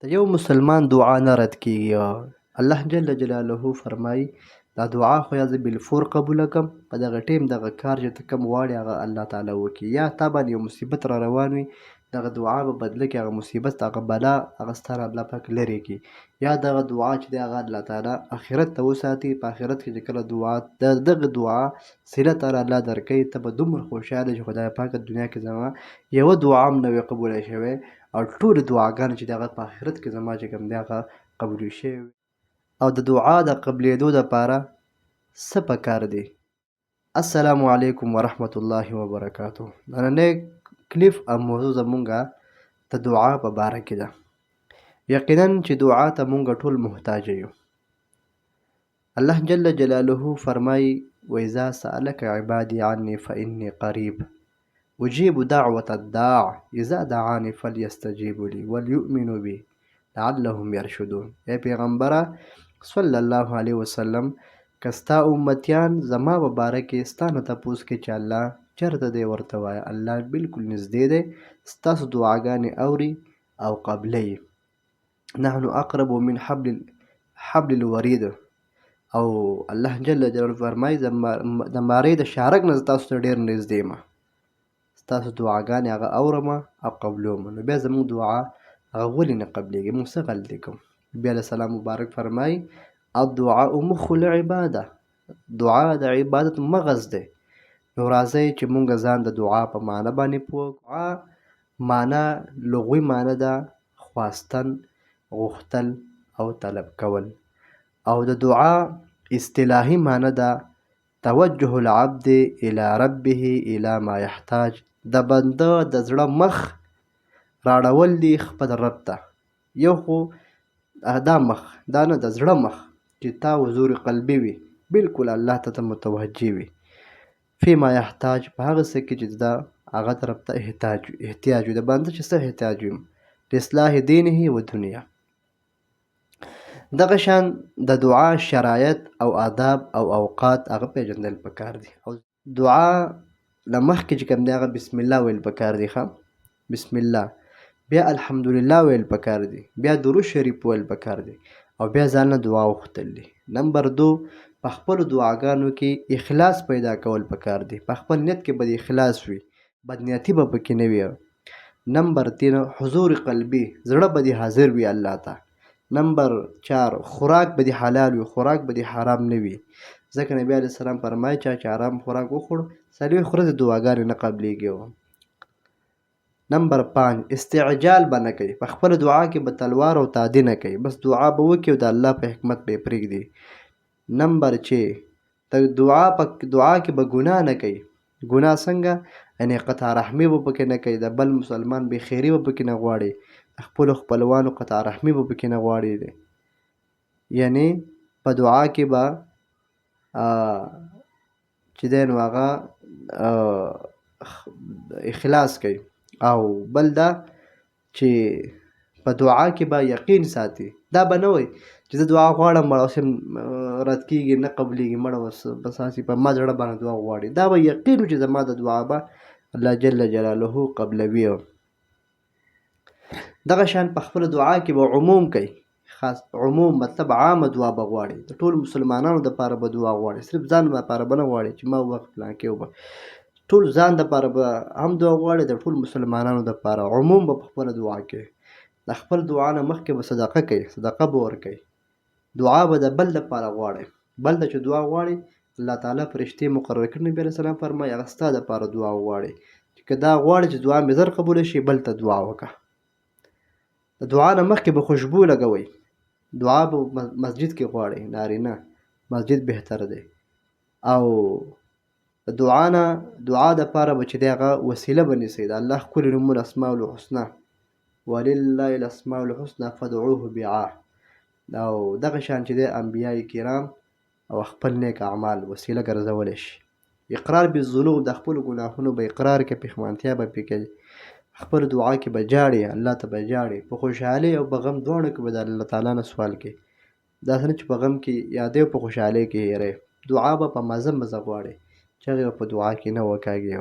د یو مسلمان دعا نه رد کیږي. الله جل جلاله فرمایي دا دعا خو یا زه بالفور قبوله کړم، په دغه ټیم دغه کار چې ته کوم غواړې هغه الله تعالی وکړي. یا تا باندې یو مصیبت را روان وي، دغه دعا په بدله کې هغه مصیبت هغه بلا هغه ستا نه الله پاک لرې کړي. یا دغه دعا چې دی هغه الله تعالی آخرت ته وساتي. په آخرت کې چې کله دعا دغه دعا صله تعالی الله درکوي، ته به دومره خوشحاله چې خدای پاکه دنیا کې زما یوه دعا هم نه وي قبوله شوې، او ټولې دعاګانې چې د هغه په آخرت کې زما چې کوم دی هغه قبول شوي. او د دعا د قبلېدو دپاره څه پکار دی؟ السلام علیکم ورحمت الله وبرکاتو. نننی کلیپ او موضوع زمونږه د دعا په باره کې ده. یقینا چې دعا ته مونږ ټول محتاج یو. الله جل جلاله فرمایي وإذا سألك عبادي عني فإني قریب اجیب دعوة الداع اذا دعاني فلیستجیبوا لي وليؤمنوا بي لعلهم يرشدون. ای پیغمبره صلی الله علیه وسلم، که ستا امتیان زما په باره کې ستا نه تپوس کوي چې الله چېرته دی، ورته وایه الله بالکل نږدې دی، ستاسو دعاګانې اوري او قبلوي. نحن اقرب من حبل الورید. او الله جل جلاله فرمایي د مارۍ د شارک نه زه تاسو ته ډېر نږدې یم، ستاسو دعاګانې هغه اورم او قبلوم. نو بیا زموږ دعا هغه ولې نه قبلېږي؟ موږ څه غلطي کوو؟ نبي علیه السلام مبارک فرمایي الدعاء مخ العباده، دعا د عبادت مغز دی. نو راځئ چې موږ ځان د دعا په معنی باندې پوه کړو. دعا معنی لغوي معنی ده خواستن، غوښتل او طلب کول. او د دعا اصطلاحي معنی ده توجه العبد الى ربه الى ما يحتاج. د بنده د زړه مخ راړول دي خپل رب ته. یو خو دا مخ، دا نه د زړه مخ چې تا حضور قلبي وي، بالکل الله ته متوجه وي. فيما يحتاج، په هغه څه کې چې دا هغه طرف ته احتیاج وي. د بنده چې څه احتیاج وي، لاصلاح دینه و دنیا. دغه شان د دعا شرایط او آداب او اوقات هغه پیژندل پکار دي. او دعا له مخکې چې کوم دی هغه بسم الله ویل پکار دي. بسم الله، بیا الحمدلله ویل پکار دي، بیا درود شریف ویل پکار دي، او بیا ځان له دعا وختل دي. نمبر 2، په خپلو دعاګانو کې اخلاص پیدا کول پکار دي. په خپل نیت کې به اخلاص وي، بدنیتي به پکې نه وي. نمبر 3، حضور قلبي، زړه به دې حاضر وي الله ته. نمبر 4، خوراک به دې حلال وي، خوراک به دې حرام نه وي. ځکه نبی علیه السلام فرمایي چې حرام خوراک وخوړ 40 ورځې دعاګانې نه قبلېږي. نمبر 5، استعجال به نه کوي. په خپله دعا کې به تلوار او تادي نه کوي، بس دعا به وکړي او د الله په حکمت به یې پرېږدي. نمبر 6، د دعا کې به ګناه نه کوي. ګناه څنګه؟ یعنې قطع رحمي به پکې نه کوي، د بل مسلمان بېخیري به پکې نه غواړي، خپلو خپلوانو قطع رحمي به پکې نه غواړي. یعنې په دعا کې به چې دی نو هغه اخلاص کوي. او بل دا چې په دعا کې به یقین ساتي. دا به نه وایي چې زه دعا غواړم مړه اوس رد کېږي نه قبلېږي، مړه بس هسې په ما زړه باندې دعا غواړي. دا به یقین وي چې زما د دعا به الله جل جلاله قبلوي. دغه شان په خپله دعا کې به عموم کوي. خاص عموم مطلب عامه دعا به غواړي، د ټولو مسلمانانو دپاره به دعا غواړي، صرف ځان لپاره به نه غواړي چې ما وخت پلانکې وبه، ټول ځان دپاره به هم دعا غواړي، د ټول مسلمانانو دپاره عموم به په خپله دعا کوي. د خپل دعا نه مخکې به صدقه کوي، صدقه به ورکوي. دعا به د بل دپاره غواړي، بل ته چې دعا غواړي الله تعالی فرښتې مقرر کړي. نبي علیه السلام فرمایي هغه ستا دپاره دعا غواړي، چې که دا غواړي چې دعا مې زر قبوله شي بل ته دعا وکړه. د دعا نه مخکې به خوشبو لګوئ. دعا به مسجد کې غواړئ، نارینه مسجد بهتر دی. او د دعا دپاره به چې دی هغه وسیله به نیسئ. د الله ښکلي نومونه اسماء الحسنه، ولله الاسماء الحسنه فادعوه بها. او دغه شان چې دی انبیاء کرام او خپل نیک اعمال وسیله ګرځولی شي. اقرار بالذنوب، د خپلو ګناهونو به اقرار کوي، پښیمانتیا به پرې کوي. خپل دعا کې به جاړي، الله ته به جاړي. په خوشحالۍ او په غم دواړو کې به د الله تعالی نه سوال کوي. داسې نه چې په غم کې یادوي او په خوشحالۍ کې هېروي. دعا به په مزه غواړي چې هغې به په دعا کې نه وکاږي.